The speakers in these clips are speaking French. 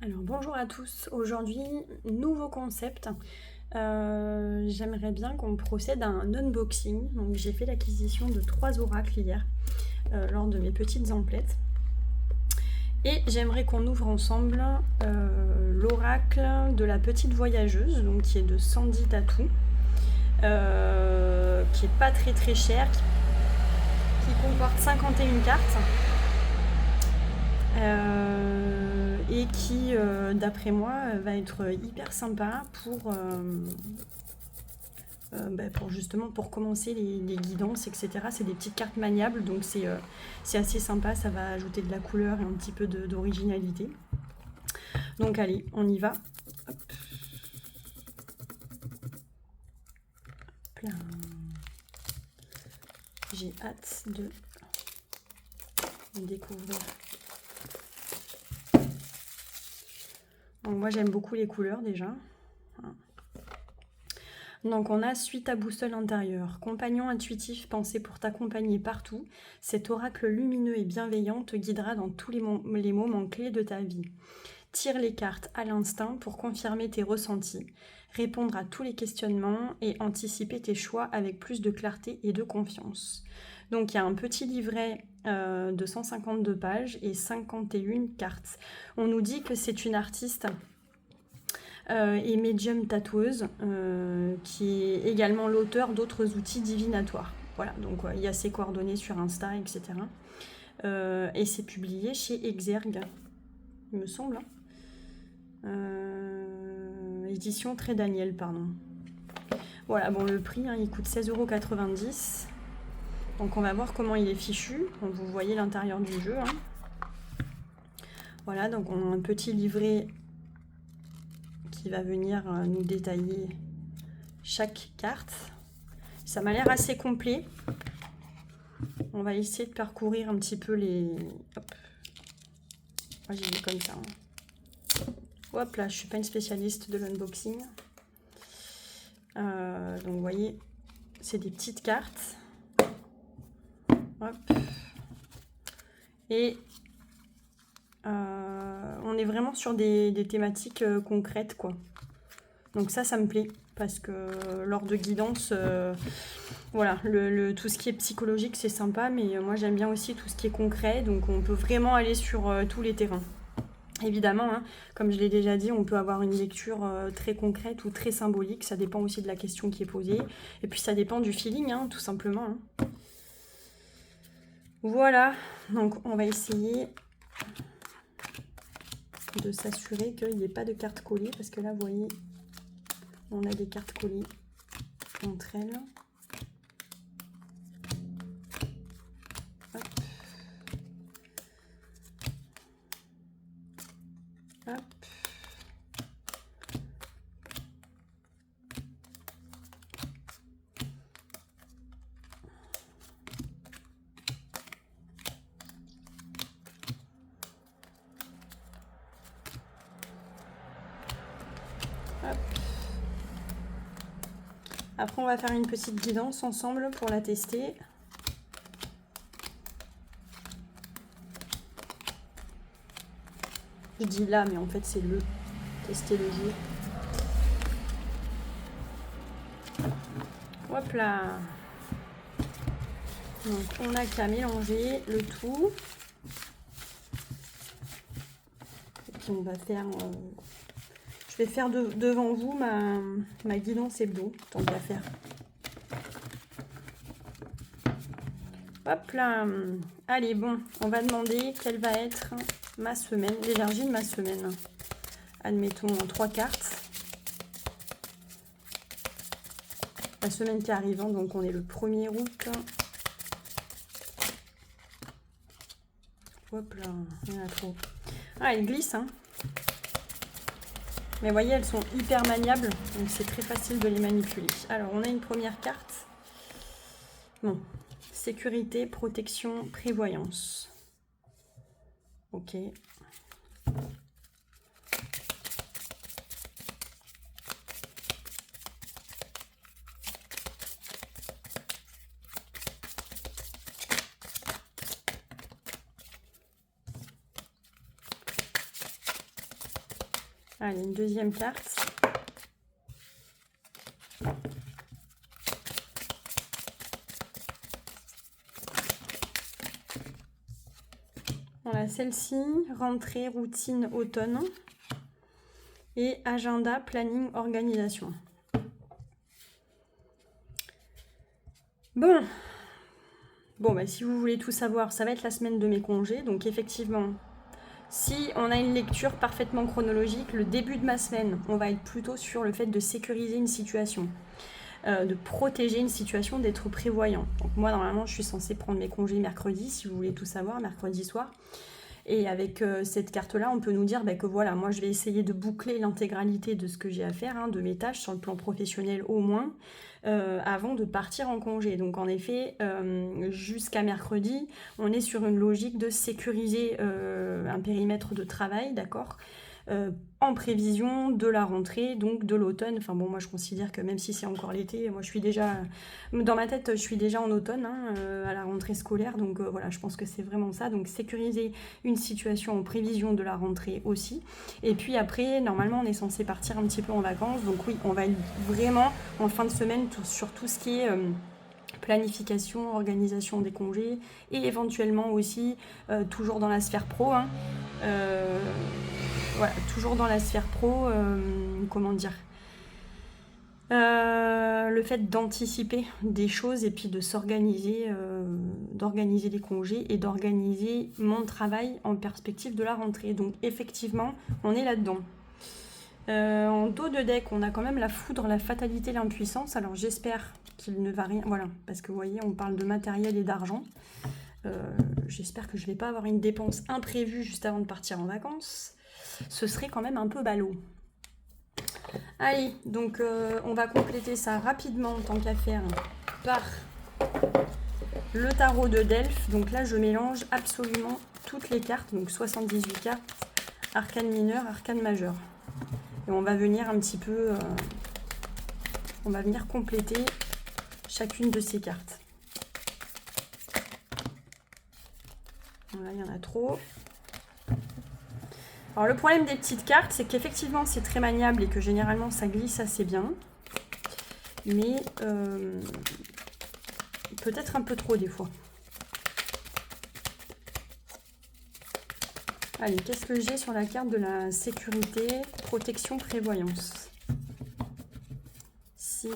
Alors bonjour à tous, aujourd'hui nouveau concept. J'aimerais bien qu'on procède à un unboxing. Donc j'ai fait l'acquisition de 3 oracles hier lors de mes petites emplettes. Et j'aimerais qu'on ouvre ensemble l'oracle de la petite voyageuse, donc qui est de Sandy Tattoo, qui est pas très cher, qui comporte 51 cartes. Et qui, d'après moi, va être hyper sympa pour justement pour commencer les guidances, etc. C'est des petites cartes maniables, donc c'est assez sympa, ça va ajouter de la couleur et un petit peu d'originalité. Donc allez, on y va. Hop. Hop là. J'ai hâte de découvrir. Donc moi j'aime beaucoup les couleurs déjà. Donc on a suite à boussole intérieure, compagnon intuitif pensé pour t'accompagner partout, cet oracle lumineux et bienveillant te guidera dans tous les moments clés de ta vie. Tire les cartes à l'instinct pour confirmer tes ressentis, répondre à tous les questionnements et anticiper tes choix avec plus de clarté et de confiance. Donc il y a un petit livret de 152 pages et 51 cartes. On nous dit que c'est une artiste et médium tatoueuse, qui est également l'auteur d'autres outils divinatoires. Voilà, donc il y a ses coordonnées sur Insta, etc. Et c'est publié chez Exergue, il me semble. Édition Très Daniel, pardon. Voilà, bon, le prix, il coûte 16,90 €. Donc on va voir comment il est fichu. Donc, vous voyez l'intérieur du jeu. Voilà, donc on a un petit livret qui va venir nous détailler chaque carte. Ça m'a l'air assez complet. On va essayer de parcourir un petit peu les... Hop. Moi j'y vais comme ça. Hop là, je suis pas une spécialiste de l'unboxing. Donc vous voyez, c'est des petites cartes. Hop. Et on est vraiment sur des thématiques concrètes, quoi. Donc ça me plaît, parce que lors de guidance, voilà, tout ce qui est psychologique, c'est sympa, mais moi j'aime bien aussi tout ce qui est concret, donc on peut vraiment aller sur tous les terrains. Évidemment, comme je l'ai déjà dit, on peut avoir une lecture très concrète ou très symbolique, ça dépend aussi de la question qui est posée, et puis ça dépend du feeling, tout simplement. Voilà, donc on va essayer de s'assurer qu'il n'y ait pas de cartes collées, parce que là, vous voyez, on a des cartes collées entre elles. Hop. Hop. Hop. Après, on va faire une petite guidance ensemble pour la tester. Je dis là, mais en fait, c'est tester le jeu. Hop là. Donc, on n'a qu'à mélanger le tout. Et puis, on va faire... je vais faire devant vous ma guidance hebdo, tant qu'à faire. Hop là. Allez, bon, on va demander quelle va être ma semaine, l'énergie de ma semaine. Admettons 3 cartes. La semaine qui arrive, donc on est le 1er août. Hop là, il y en a trop. Ah, elles glissent, Mais vous voyez, elles sont hyper maniables, donc c'est très facile de les manipuler. Alors, on a une première carte. Bon, sécurité, protection, prévoyance. Ok. Allez, une deuxième carte. Voilà, celle-ci, rentrée, routine, automne. Et agenda, planning, organisation. Bon, bah, si vous voulez tout savoir, ça va être la semaine de mes congés. Donc effectivement, si on a une lecture parfaitement chronologique, le début de ma semaine, on va être plutôt sur le fait de sécuriser une situation, de protéger une situation, d'être prévoyant. Donc moi, normalement, je suis censée prendre mes congés mercredi, si vous voulez tout savoir, mercredi soir. Et avec cette carte-là, on peut nous dire que voilà, moi je vais essayer de boucler l'intégralité de ce que j'ai à faire, de mes tâches sur le plan professionnel au moins, avant de partir en congé. Donc en effet, jusqu'à mercredi, on est sur une logique de sécuriser un périmètre de travail, d'accord, en prévision de la rentrée, donc de l'automne. Enfin bon, moi je considère que même si c'est encore l'été, moi je suis déjà, dans ma tête, je suis déjà en automne, à la rentrée scolaire. Donc voilà, je pense que c'est vraiment ça. Donc sécuriser une situation en prévision de la rentrée aussi. Et puis après, normalement, on est censé partir un petit peu en vacances. Donc oui, on va être vraiment en fin de semaine sur tout ce qui est planification, organisation des congés et éventuellement aussi, toujours dans la sphère pro, voilà, toujours dans la sphère pro, comment dire, le fait d'anticiper des choses et puis de s'organiser, d'organiser les congés et d'organiser mon travail en perspective de la rentrée. Donc effectivement, on est là-dedans. En dos de deck, on a quand même la foudre, la fatalité, l'impuissance. Alors j'espère qu'il ne va rien... Voilà, parce que vous voyez, on parle de matériel et d'argent. J'espère que je ne vais pas avoir une dépense imprévue juste avant de partir en vacances. Ce serait quand même un peu ballot. Allez, donc on va compléter ça rapidement, tant qu'à faire, par le tarot de Delphes. Donc là, je mélange absolument toutes les cartes, donc 78 cartes, arcane mineur, arcane majeur. Et on va venir un petit peu, on va venir compléter chacune de ces cartes. Voilà, il y en a trop. Alors le problème des petites cartes, c'est qu'effectivement c'est très maniable et que généralement ça glisse assez bien. Mais peut-être un peu trop des fois. Allez, qu'est-ce que j'ai sur la carte de la sécurité, protection, prévoyance? Si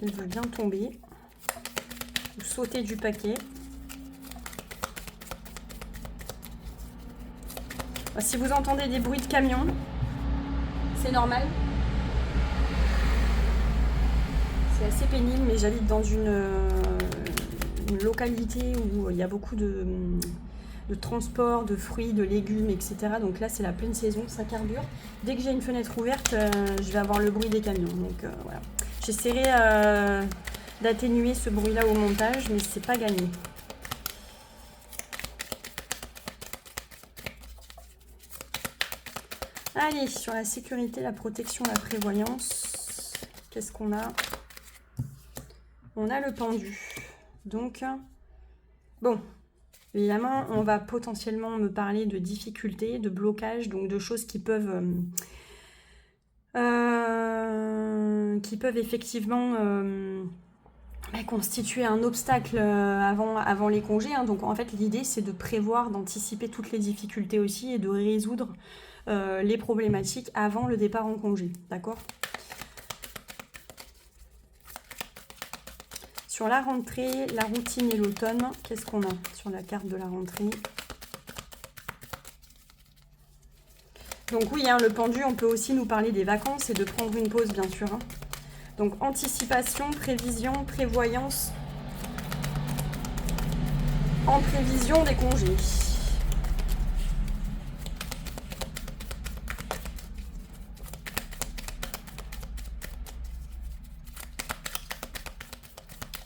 il veut bien tomber ou sauter du paquet. Si vous entendez des bruits de camion, c'est normal. C'est assez pénible, mais j'habite dans une localité où il y a beaucoup de transport, de fruits, de légumes, etc. Donc là, c'est la pleine saison, ça carbure. Dès que j'ai une fenêtre ouverte, je vais avoir le bruit des camions. Donc voilà. J'essaierai d'atténuer ce bruit-là au montage, mais c'est pas gagné. Allez, sur la sécurité, la protection, la prévoyance, qu'est-ce qu'on a? On a le pendu. Donc, bon, évidemment, on va potentiellement me parler de difficultés, de blocages, donc de choses qui peuvent effectivement constituer un obstacle avant les congés. Donc en fait, l'idée, c'est de prévoir, d'anticiper toutes les difficultés aussi et de résoudre les problématiques avant le départ en congé, d'accord? Sur la rentrée, la routine et l'automne, qu'est-ce qu'on a sur la carte de la rentrée? Donc oui, le pendu, on peut aussi nous parler des vacances et de prendre une pause, bien sûr. Donc anticipation, prévision, prévoyance, en prévision des congés.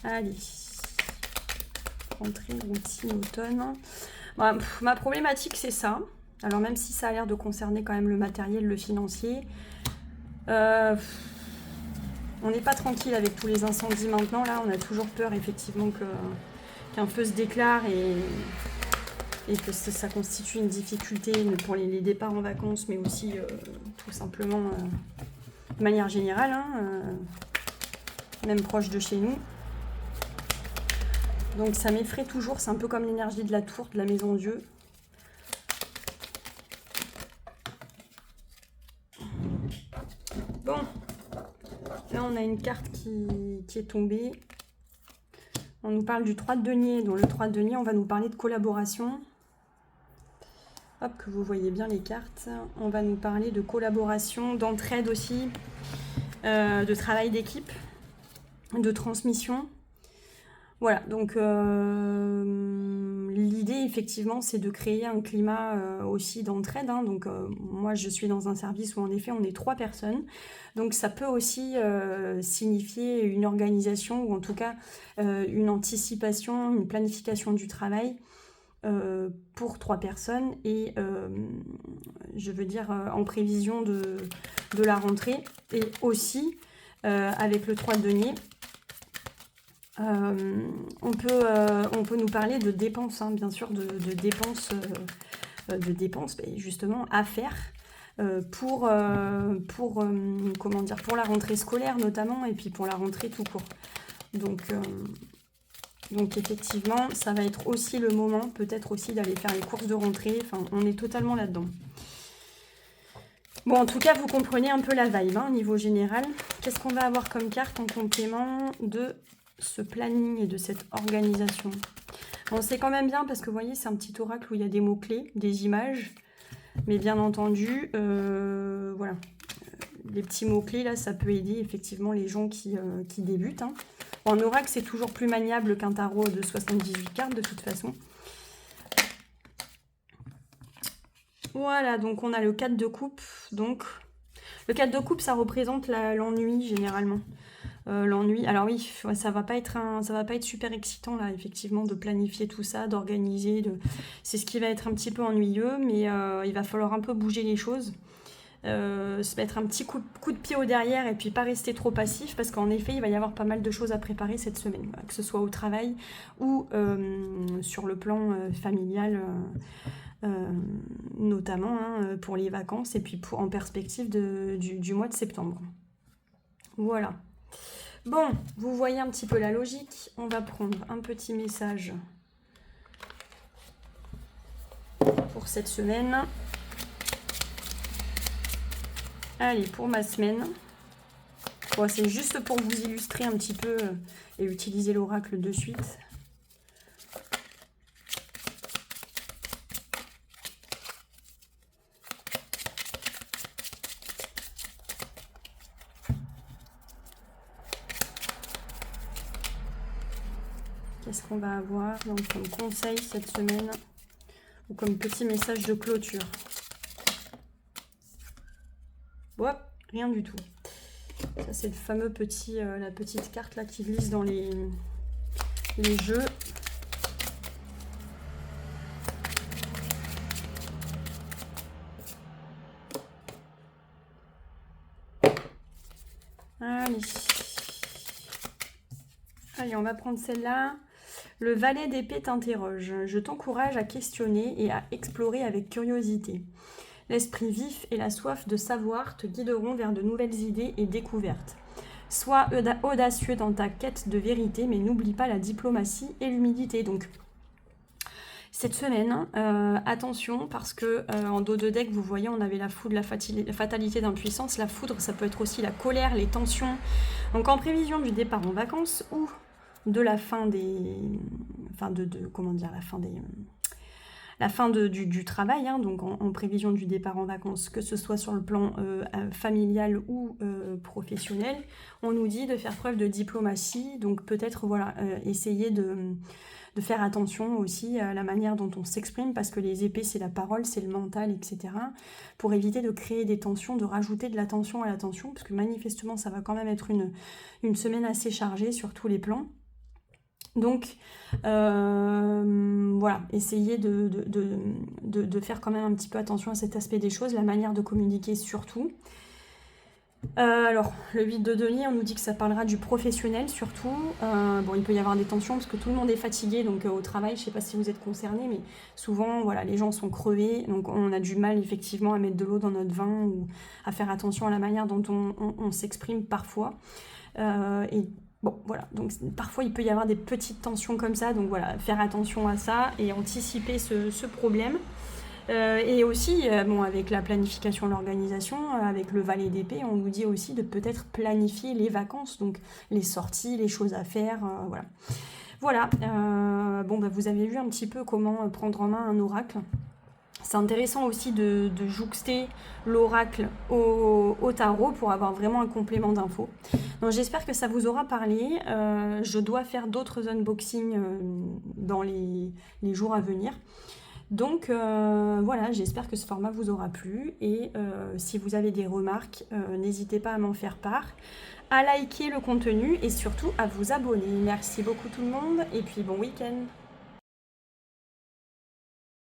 Allez, rentrée, routine, automne. Bon, ma problématique, c'est ça. Alors même si ça a l'air de concerner quand même le matériel, le financier, on n'est pas tranquille avec tous les incendies maintenant. Là, on a toujours peur effectivement qu'un feu se déclare et et que ça constitue une difficulté pour les départs en vacances, mais aussi tout simplement de manière générale, hein, même proche de chez nous. Donc ça m'effraie toujours, c'est un peu comme l'énergie de la tour, de la maison Dieu. Bon, là on a une carte qui est tombée. On nous parle du 3 de denier. Dans le 3 de denier, on va nous parler de collaboration. Hop, que vous voyez bien les cartes. On va nous parler de collaboration, d'entraide aussi, de travail d'équipe, de transmission. Voilà, donc l'idée effectivement c'est de créer un climat aussi d'entraide, hein. Donc moi je suis dans un service où en effet on est 3 personnes, donc ça peut aussi signifier une organisation ou en tout cas une anticipation, une planification du travail pour 3 personnes et je veux dire en prévision de la rentrée et aussi avec le 3 de denier. On peut nous parler de dépenses, hein, bien sûr, de dépenses, justement à faire pour la rentrée scolaire notamment et puis pour la rentrée tout court. Donc effectivement, ça va être aussi le moment, peut-être aussi d'aller faire les courses de rentrée. Enfin, on est totalement là-dedans. Bon, en tout cas, vous comprenez un peu la vibe, hein, au niveau général. Qu'est-ce qu'on va avoir comme carte en complément de ce planning et de cette organisation? Bon, c'est quand même bien parce que vous voyez, c'est un petit oracle où il y a des mots-clés, des images. Mais bien entendu, voilà, les petits mots-clés, là, ça peut aider effectivement les gens qui débutent, hein. En oracle, c'est toujours plus maniable qu'un tarot de 78 cartes, de toute façon. Voilà, donc on a le 4 de coupe. Donc, le 4 de coupe, ça représente l'ennui, généralement. L'ennui, alors oui, ça va pas être super excitant, là, effectivement, de planifier tout ça, d'organiser. C'est ce qui va être un petit peu ennuyeux, mais il va falloir un peu bouger les choses. Se mettre un petit coup de pied au derrière et puis pas rester trop passif parce qu'en effet il va y avoir pas mal de choses à préparer cette semaine, que ce soit au travail ou sur le plan familial notamment, hein, pour les vacances et puis en perspective du mois de septembre. Voilà. Bon, vous voyez un petit peu la logique. On va prendre un petit message pour cette semaine. Allez, pour ma semaine, bon, c'est juste pour vous illustrer un petit peu et utiliser l'oracle de suite. Qu'est-ce qu'on va avoir donc comme conseil cette semaine ou comme petit message de clôture? Bon, rien du tout. Ça, c'est le fameux la petite carte là qui glisse dans les jeux. Allez, on va prendre celle-là. Le valet d'épée t'interroge. Je t'encourage à questionner et à explorer avec curiosité. L'esprit vif et la soif de savoir te guideront vers de nouvelles idées et découvertes. Sois audacieux dans ta quête de vérité, mais n'oublie pas la diplomatie et l'humilité. Donc, cette semaine, attention, parce que en dos de deck, vous voyez, on avait la foudre, la fatalité d'impuissance. La foudre, ça peut être aussi la colère, les tensions. Donc, en prévision du départ en vacances ou de la fin des... Enfin, comment dire, la fin du travail, hein, donc en prévision du départ en vacances, que ce soit sur le plan familial ou professionnel, on nous dit de faire preuve de diplomatie, donc peut-être voilà, essayer de faire attention aussi à la manière dont on s'exprime, parce que les épées, c'est la parole, c'est le mental, etc., pour éviter de créer des tensions, de rajouter de la tension à la tension, parce que manifestement, ça va quand même être une semaine assez chargée sur tous les plans. Donc, voilà, essayez de faire quand même un petit peu attention à cet aspect des choses, la manière de communiquer surtout. Alors, le 8 de denier, on nous dit que ça parlera du professionnel surtout. Bon, il peut y avoir des tensions parce que tout le monde est fatigué, donc au travail, je sais pas si vous êtes concernés, mais souvent, voilà, les gens sont crevés, donc on a du mal effectivement à mettre de l'eau dans notre vin ou à faire attention à la manière dont on s'exprime parfois. Et bon, voilà, donc parfois il peut y avoir des petites tensions comme ça, donc voilà, faire attention à ça et anticiper ce problème. Et aussi, bon, avec la planification, l'organisation, avec le valet d'épée, on nous dit aussi de peut-être planifier les vacances, donc les sorties, les choses à faire, voilà. Voilà, bon, bah, vous avez vu un petit peu comment prendre en main un oracle. C'est intéressant aussi de jouxter l'oracle au tarot pour avoir vraiment un complément d'infos. Donc j'espère que ça vous aura parlé. Je dois faire d'autres unboxings dans les jours à venir. Donc voilà, j'espère que ce format vous aura plu et si vous avez des remarques, n'hésitez pas à m'en faire part, à liker le contenu et surtout à vous abonner. Merci beaucoup tout le monde et puis bon week-end.